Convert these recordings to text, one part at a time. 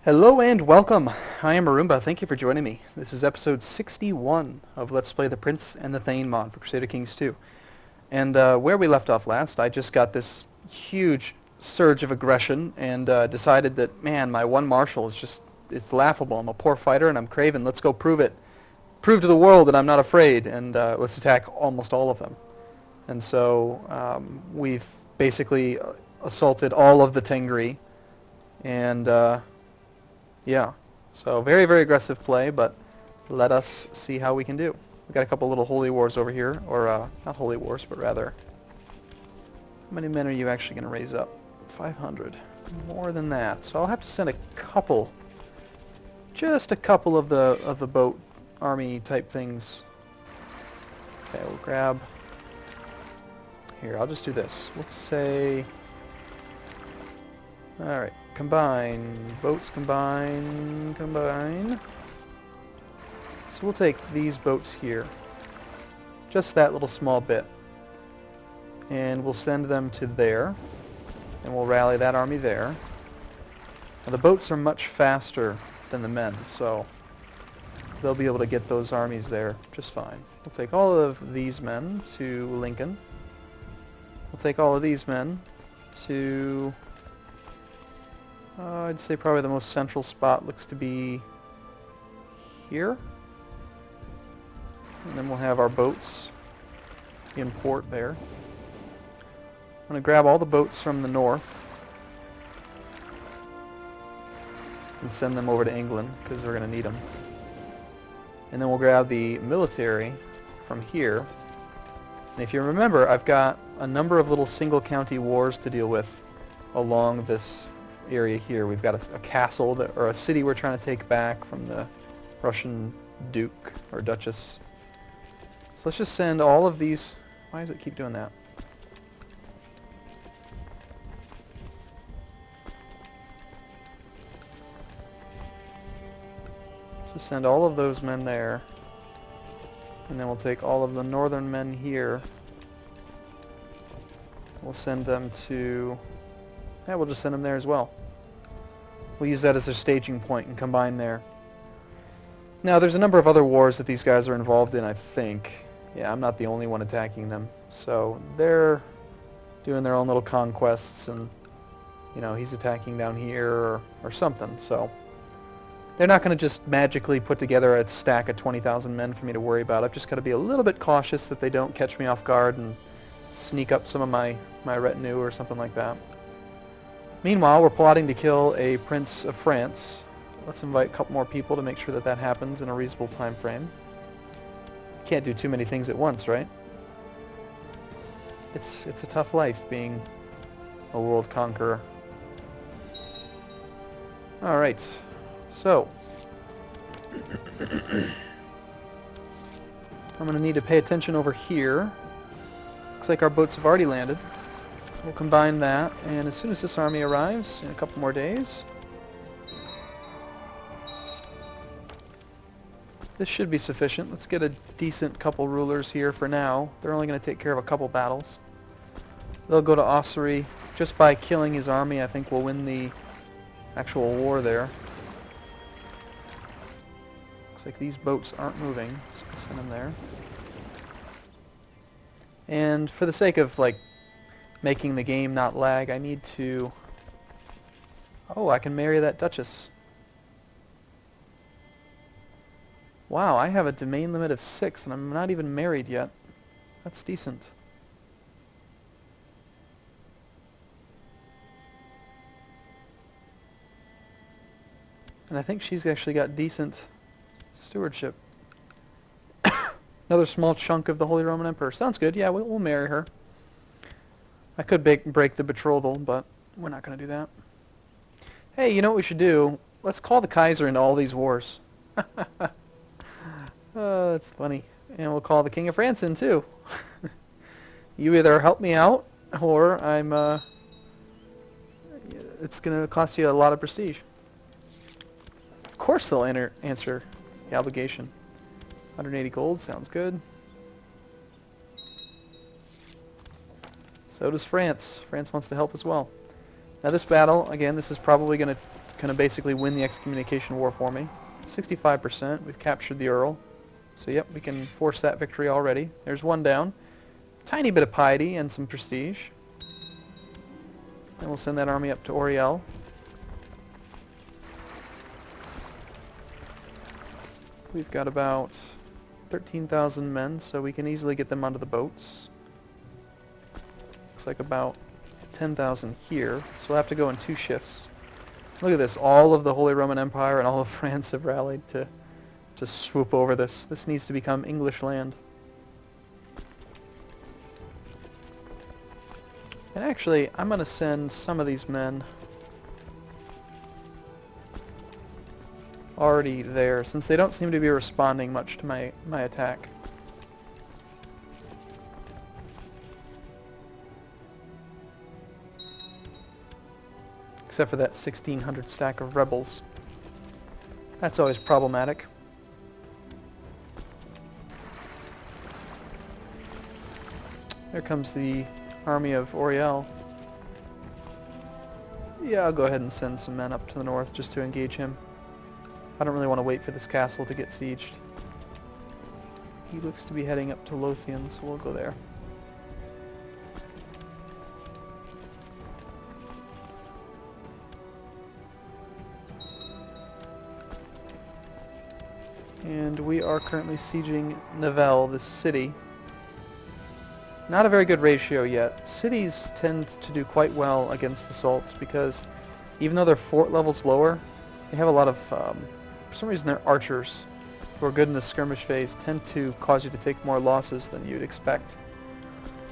Hello and welcome. I am Arumba. Thank you for joining me. This is episode 61 of Let's Play the Prince and the Thane Mod for Crusader Kings 2. And where we left off last, I just got this huge surge of aggression and decided that, man, my one marshal is just, it's laughable. I'm a poor fighter and I'm craven. Let's go prove it. Prove to the world that I'm not afraid, and let's attack almost all of them. And so we've basically assaulted all of the Tengri, and yeah, so very, very aggressive play, but let us see how we can do. We've got a couple little holy wars over here, or not holy wars, but rather, how many men are you actually going to raise up? 500. More than that. So I'll have to send a couple, just a couple of the boat army type things. Okay, we'll grab, here, I'll just do this. Let's say, alright, combine, boats combine. So we'll take these boats here, just that little small bit, and we'll send them to there, and we'll rally that army there. Now the boats are much faster than the men, so they'll be able to get those armies there just fine. We'll take all of these men to Lincoln. We'll take all of these men to, I'd say probably the most central spot looks to be here. And then we'll have our boats in port there. I'm going to grab all the boats from the north and send them over to England, because we're going to need them. And then we'll grab the military from here. And if you remember, I've got a number of little single county wars to deal with along this area here. We've got a castle that, or a city we're trying to take back from the Russian Duke or Duchess. So let's just send all of these. Why does it keep doing that? Just send all of those men there, and then we'll take all of the northern men here. We'll send them to, yeah, we'll just send them there as well. We'll use that as a staging point and combine there. Now there's a number of other wars that these guys are involved in, I think. Yeah, I'm not the only one attacking them. So they're doing their own little conquests, and you know, he's attacking down here or something. So they're not going to just magically put together a stack of 20,000 men for me to worry about. I've just got to be a little bit cautious that they don't catch me off guard and sneak up some of my retinue or something like that. Meanwhile, we're plotting to kill a Prince of France. Let's invite a couple more people to make sure that that happens in a reasonable time frame. Can't do too many things at once, right? It's a tough life being a world conqueror. Alright, so I'm going to need to pay attention over here. Looks like our boats have already landed. We'll combine that, and as soon as this army arrives, in a couple more days, this should be sufficient. Let's get a decent couple rulers here for now. They're only going to take care of a couple battles. They'll go to Ossory. Just by killing his army, I think we'll win the actual war there. Looks like these boats aren't moving, so we'll send them there. And for the sake of, like, making the game not lag, I need to... Oh, I can marry that Duchess. Wow, I have a domain limit of 6, and I'm not even married yet. That's decent. And I think she's actually got decent stewardship. Another small chunk of the Holy Roman Emperor. Sounds good. Yeah, we'll marry her. I could break the betrothal, but we're not going to do that. Hey, you know what we should do? Let's call the Kaiser into all these wars. Oh, that's funny. And we'll call the King of France in, too. You either help me out, or I'm, it's going to cost you a lot of prestige. Of course they'll answer the obligation. 180 gold, sounds good. So does France. France wants to help as well. Now this battle, again, this is probably going to gonna basically win the excommunication war for me. 65%. We've captured the Earl. So yep, we can force that victory already. There's one down. Tiny bit of piety and some prestige. And we'll send that army up to Oriel. We've got about 13,000 men, so we can easily get them onto the boats. Looks like about 10,000 here, so we'll have to go in 2 shifts. Look at this, all of the Holy Roman Empire and all of France have rallied to swoop over this. This needs to become English land. And actually, I'm going to send some of these men already there, since they don't seem to be responding much to my attack. Except for that 1,600 stack of rebels. That's always problematic. There comes the army of Oriel. Yeah, I'll go ahead and send some men up to the north just to engage him. I don't really want to wait for this castle to get sieged. He looks to be heading up to Lothian, so we'll go there. And we are currently sieging Nivelle, this city. Not a very good ratio yet. Cities tend to do quite well against assaults because even though their fort level's lower, they have a lot of, for some reason their archers, who are good in the skirmish phase, tend to cause you to take more losses than you'd expect.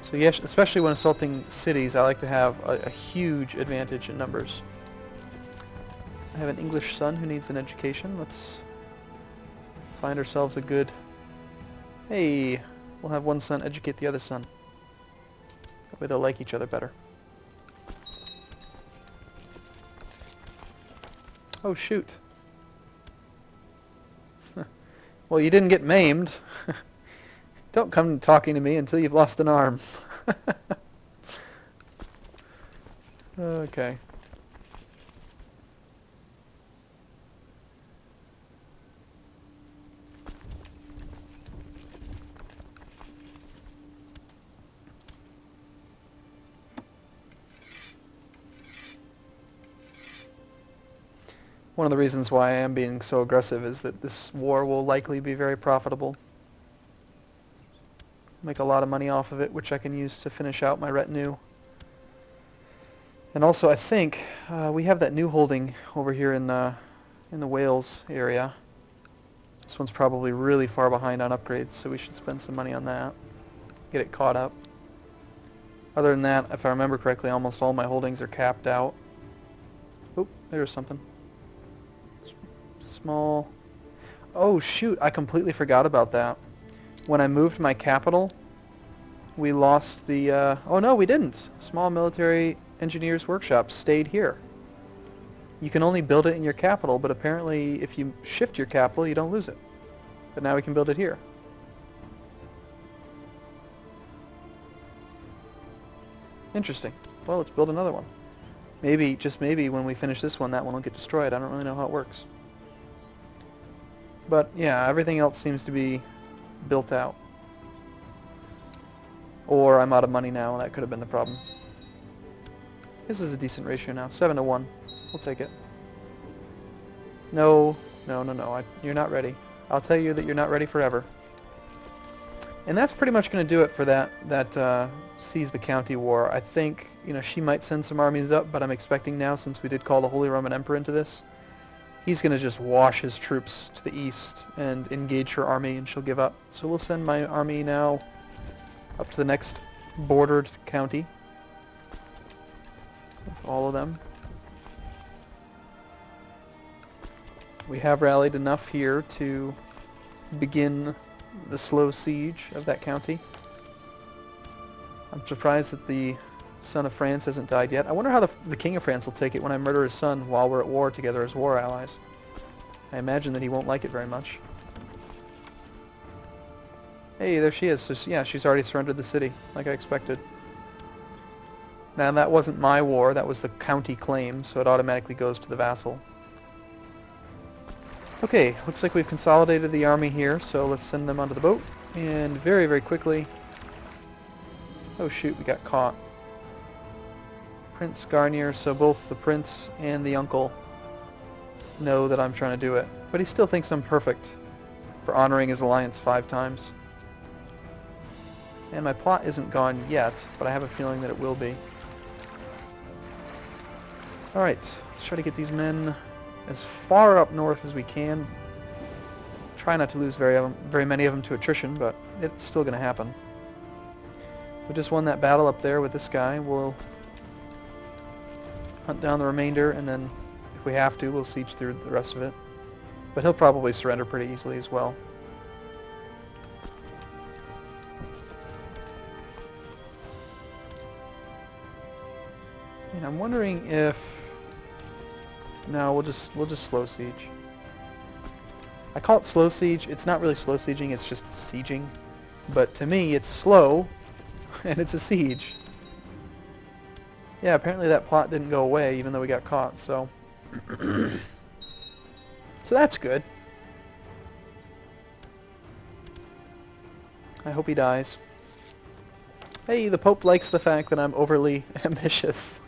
So yes, especially when assaulting cities, I like to have a huge advantage in numbers. I have an English son who needs an education. Let's find ourselves a good... Hey, we'll have one son educate the other son. That way they'll like each other better. Oh shoot. Well, you didn't get maimed. Don't come talking to me until you've lost an arm. Okay. One of the reasons why I am being so aggressive is that this war will likely be very profitable. Make a lot of money off of it, which I can use to finish out my retinue. And also, I think we have that new holding over here in the Wales area. This one's probably really far behind on upgrades, so we should spend some money on that. Get it caught up. Other than that, if I remember correctly, almost all my holdings are capped out. Oop, there's something. Small. Oh shoot, I completely forgot about that. When I moved my capital, we lost the... oh no, we didn't. Small military engineers workshop stayed here. You can only build it in your capital, but apparently if you shift your capital, you don't lose it. But now we can build it here. Interesting. Well, let's build another one. Maybe, just maybe, when we finish this one, that one will get destroyed. I don't really know how it works. But yeah, everything else seems to be built out. Or I'm out of money now, and that could have been the problem. This is a decent ratio now, 7 to 1. We'll take it. No, you're not ready. I'll tell you that you're not ready forever. And that's pretty much going to do it for that seize the county war. I think, she might send some armies up, but I'm expecting now, since we did call the Holy Roman Emperor into this, he's going to just wash his troops to the east and engage her army, and she'll give up. So we'll send my army now up to the next bordered county with all of them. We have rallied enough here to begin the slow siege of that county. I'm surprised that the son of France hasn't died yet. I wonder how the King of France will take it when I murder his son while we're at war together as war allies. I imagine that he won't like it very much. Hey, there she is. So yeah, she's already surrendered the city, like I expected. Now, that wasn't my war. That was the county claim, so it automatically goes to the vassal. Okay, looks like we've consolidated the army here, so let's send them onto the boat. And very, very quickly... Oh shoot, we got caught. Prince Garnier, so both the prince and the uncle know that I'm trying to do it. But he still thinks I'm perfect for honoring his alliance 5 times. And my plot isn't gone yet, but I have a feeling that it will be. Alright, let's try to get these men as far up north as we can. Try not to lose very many of them to attrition, but it's still going to happen. We just won that battle up there with this guy. We'll hunt down the remainder, and then if we have to, we'll siege through the rest of it. But he'll probably surrender pretty easily as well. And I'm wondering if... No, we'll just slow siege. I call it slow siege. It's not really slow sieging, it's just sieging. But to me, it's slow, and it's a siege. Yeah, apparently that plot didn't go away, even though we got caught, so... So that's good. I hope he dies. Hey, the Pope likes the fact that I'm overly ambitious.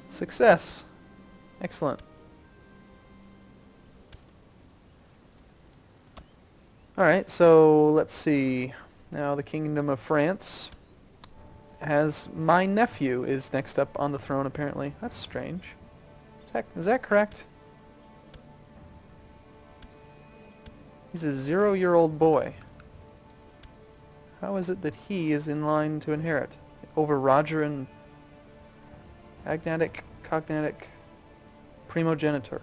Success. Excellent. Alright, so let's see. Now the Kingdom of France has... My nephew is next up on the throne, apparently. That's strange. Is that correct? He's a 0-year-old boy. How is it that he is in line to inherit? Over Roger and Agnatic, Cognatic, Primogenitor.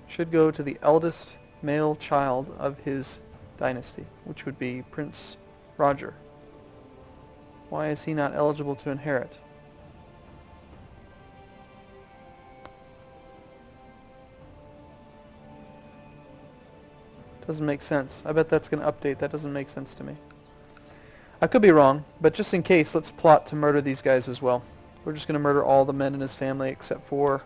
Should go to the eldest male child of his dynasty, which would be Prince Roger. Why is he not eligible to inherit? Doesn't make sense. I bet that's going to update. That doesn't make sense to me. I could be wrong, but just in case, let's plot to murder these guys as well. We're just going to murder all the men in his family except for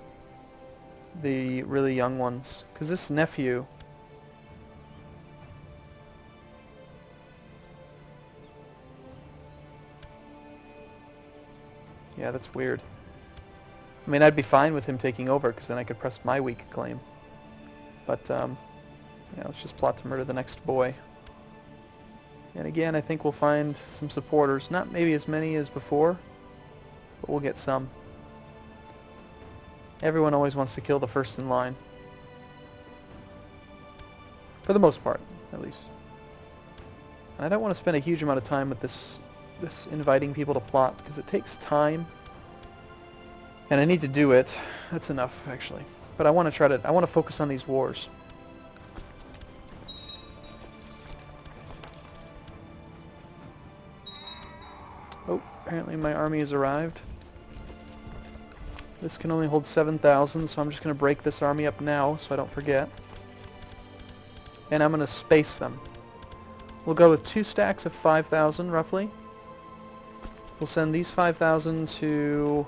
the really young ones. Because this nephew... Yeah, that's weird. I mean, I'd be fine with him taking over, because then I could press my weak claim. But, yeah, let's just plot to murder the next boy. And again, I think we'll find some supporters. Not maybe as many as before, but we'll get some. Everyone always wants to kill the first in line. For the most part, at least. And I don't want to spend a huge amount of time with this inviting people to plot, because it takes time. And I need to do it. That's enough, actually. But I want to focus on these wars. Oh, apparently my army has arrived. This can only hold 7,000, so I'm just going to break this army up now so I don't forget. And I'm going to space them. We'll go with 2 stacks of 5,000, roughly. We'll send these 5,000 to,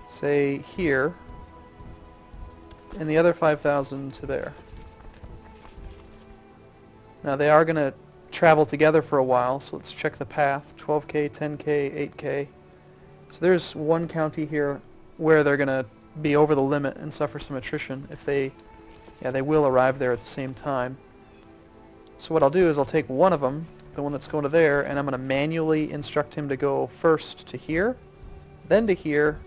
say, here. And the other 5,000 to there. Now they are going to travel together for a while, so let's check the path. 12k, 10k, 8k. So there's one county here where they're going to be over the limit and suffer some attrition if they will arrive there at the same time. So what I'll do is I'll take one of them, the one that's going to there, and I'm going to manually instruct him to go first to here, then to here,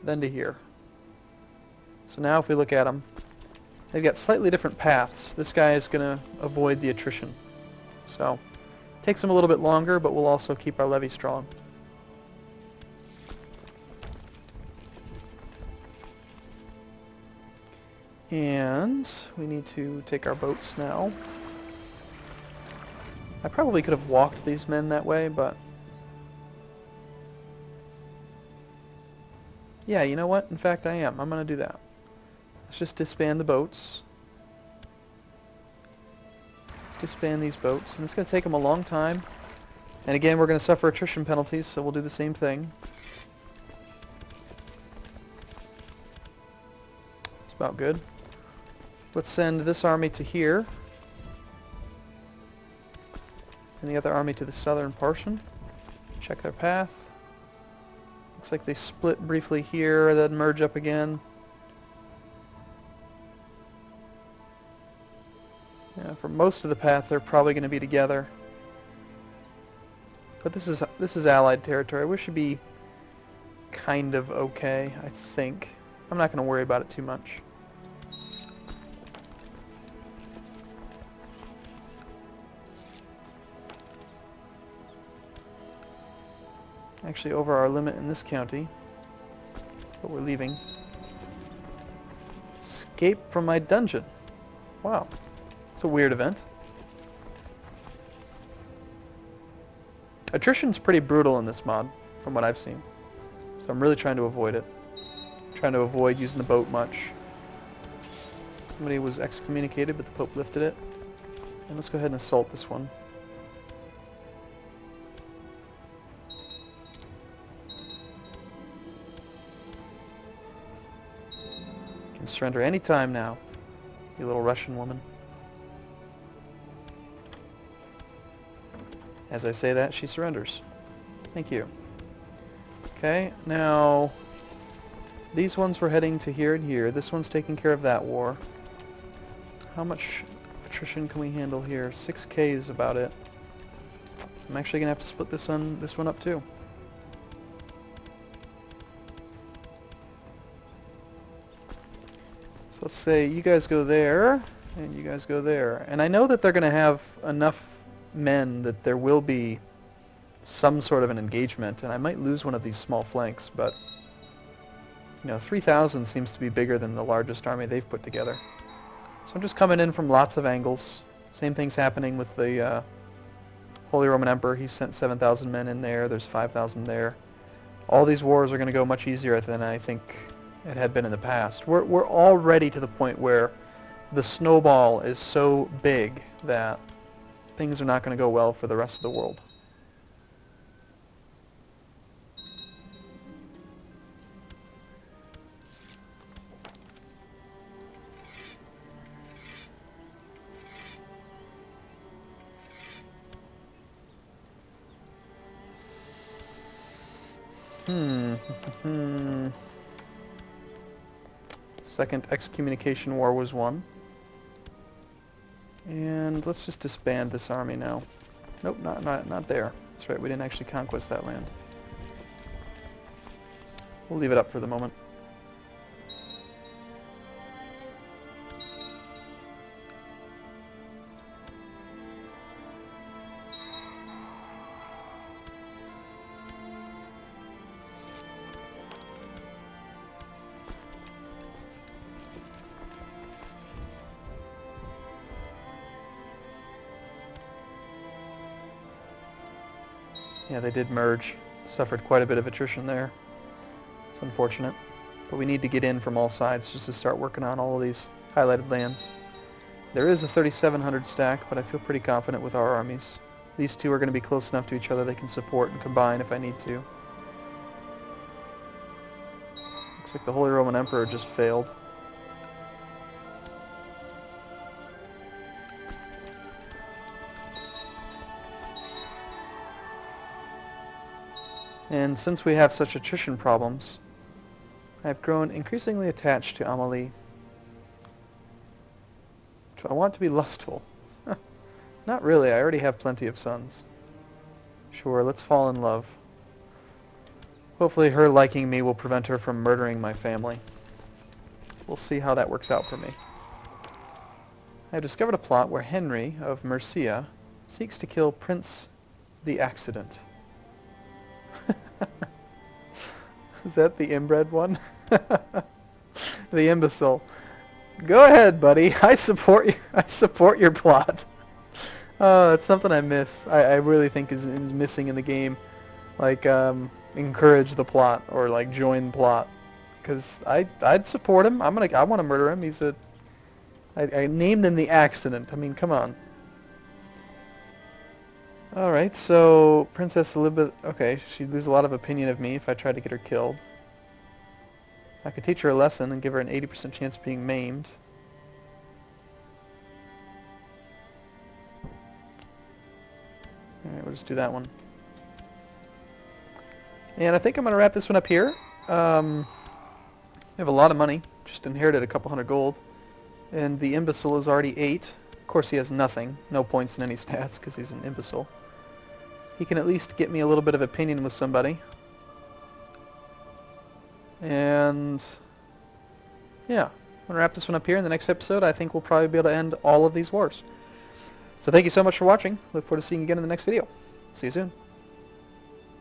then to here. So now if we look at them, they've got slightly different paths. This guy is going to avoid the attrition. So it takes them a little bit longer, but we'll also keep our levy strong. And we need to take our boats now. I probably could have walked these men that way, but... Yeah, you know what? In fact, I am. I'm going to do that. Let's just disband the boats. Disband these boats. And it's going to take them a long time. And again, we're going to suffer attrition penalties, so we'll do the same thing. It's about good. Let's send this army to here. And the other army to the southern portion. Check their path. Looks like they split briefly here, then merge up again. Yeah, for most of the path, they're probably going to be together. But this is allied territory. We should be kind of okay, I think. I'm not going to worry about it too much. Actually over our limit in this county, but we're leaving. Escape from my dungeon. Wow, it's a weird event. Attrition's pretty brutal in this mod, from what I've seen. So I'm really trying to avoid it. Trying to avoid using the boat much. Somebody was excommunicated, but the Pope lifted it. And let's go ahead and assault this one. Can surrender any time now, you little Russian woman. As I say that, she surrenders. Thank you. Okay, now these ones were heading to here and here. This one's taking care of that war. How much attrition can we handle here? 6k is about it. I'm actually gonna have to split this one up too. So let's say you guys go there, and you guys go there. And I know that they're gonna have enough men that there will be some sort of an engagement, and I might lose one of these small flanks, but you know, 3,000 seems to be bigger than the largest army they've put together. So I'm just coming in from lots of angles. Same thing's happening with the Holy Roman Emperor. He sent 7,000 men in there. There's 5,000 there. All these wars are going to go much easier than I think it had been in the past. We're already to the point where the snowball is so big that things are not going to go well for the rest of the world. Second excommunication war was won. And let's just disband this army now. Nope, not there. That's right, we didn't actually conquest that land. We'll leave it up for the moment. Yeah, they did merge. Suffered quite a bit of attrition there. It's unfortunate. But we need to get in from all sides just to start working on all of these highlighted lands. There is a 3,700 stack, but I feel pretty confident with our armies. These two are going to be close enough to each other they can support and combine if I need to. Looks like the Holy Roman Emperor just failed. And since we have such attrition problems, I've grown increasingly attached to Amelie. I want to be lustful. Not really, I already have plenty of sons. Sure, let's fall in love. Hopefully her liking me will prevent her from murdering my family. We'll see how that works out for me. I've discovered a plot where Henry of Mercia seeks to kill Prince the Accident. Is that the inbred one? The imbecile. Go ahead, buddy. I support you. I support your plot. Oh, that's something I miss. I really think is missing in the game. Like, encourage the plot or like join the plot, because I'd support him. I want to murder him. I named him the Accident. I mean, come on. Alright, so Princess Elizabeth, okay, she'd lose a lot of opinion of me if I tried to get her killed. I could teach her a lesson and give her an 80% chance of being maimed. Alright, we'll just do that one. And I think I'm going to wrap this one up here. I have a lot of money, just inherited a couple hundred gold. And the imbecile is already 8. Of course he has nothing, no points in any stats because he's an imbecile. He can at least get me a little bit of opinion with somebody. And yeah, I'm going to wrap this one up here. In the next episode, I think we'll probably be able to end all of these wars. So thank you so much for watching. Look forward to seeing you again in the next video. See you soon.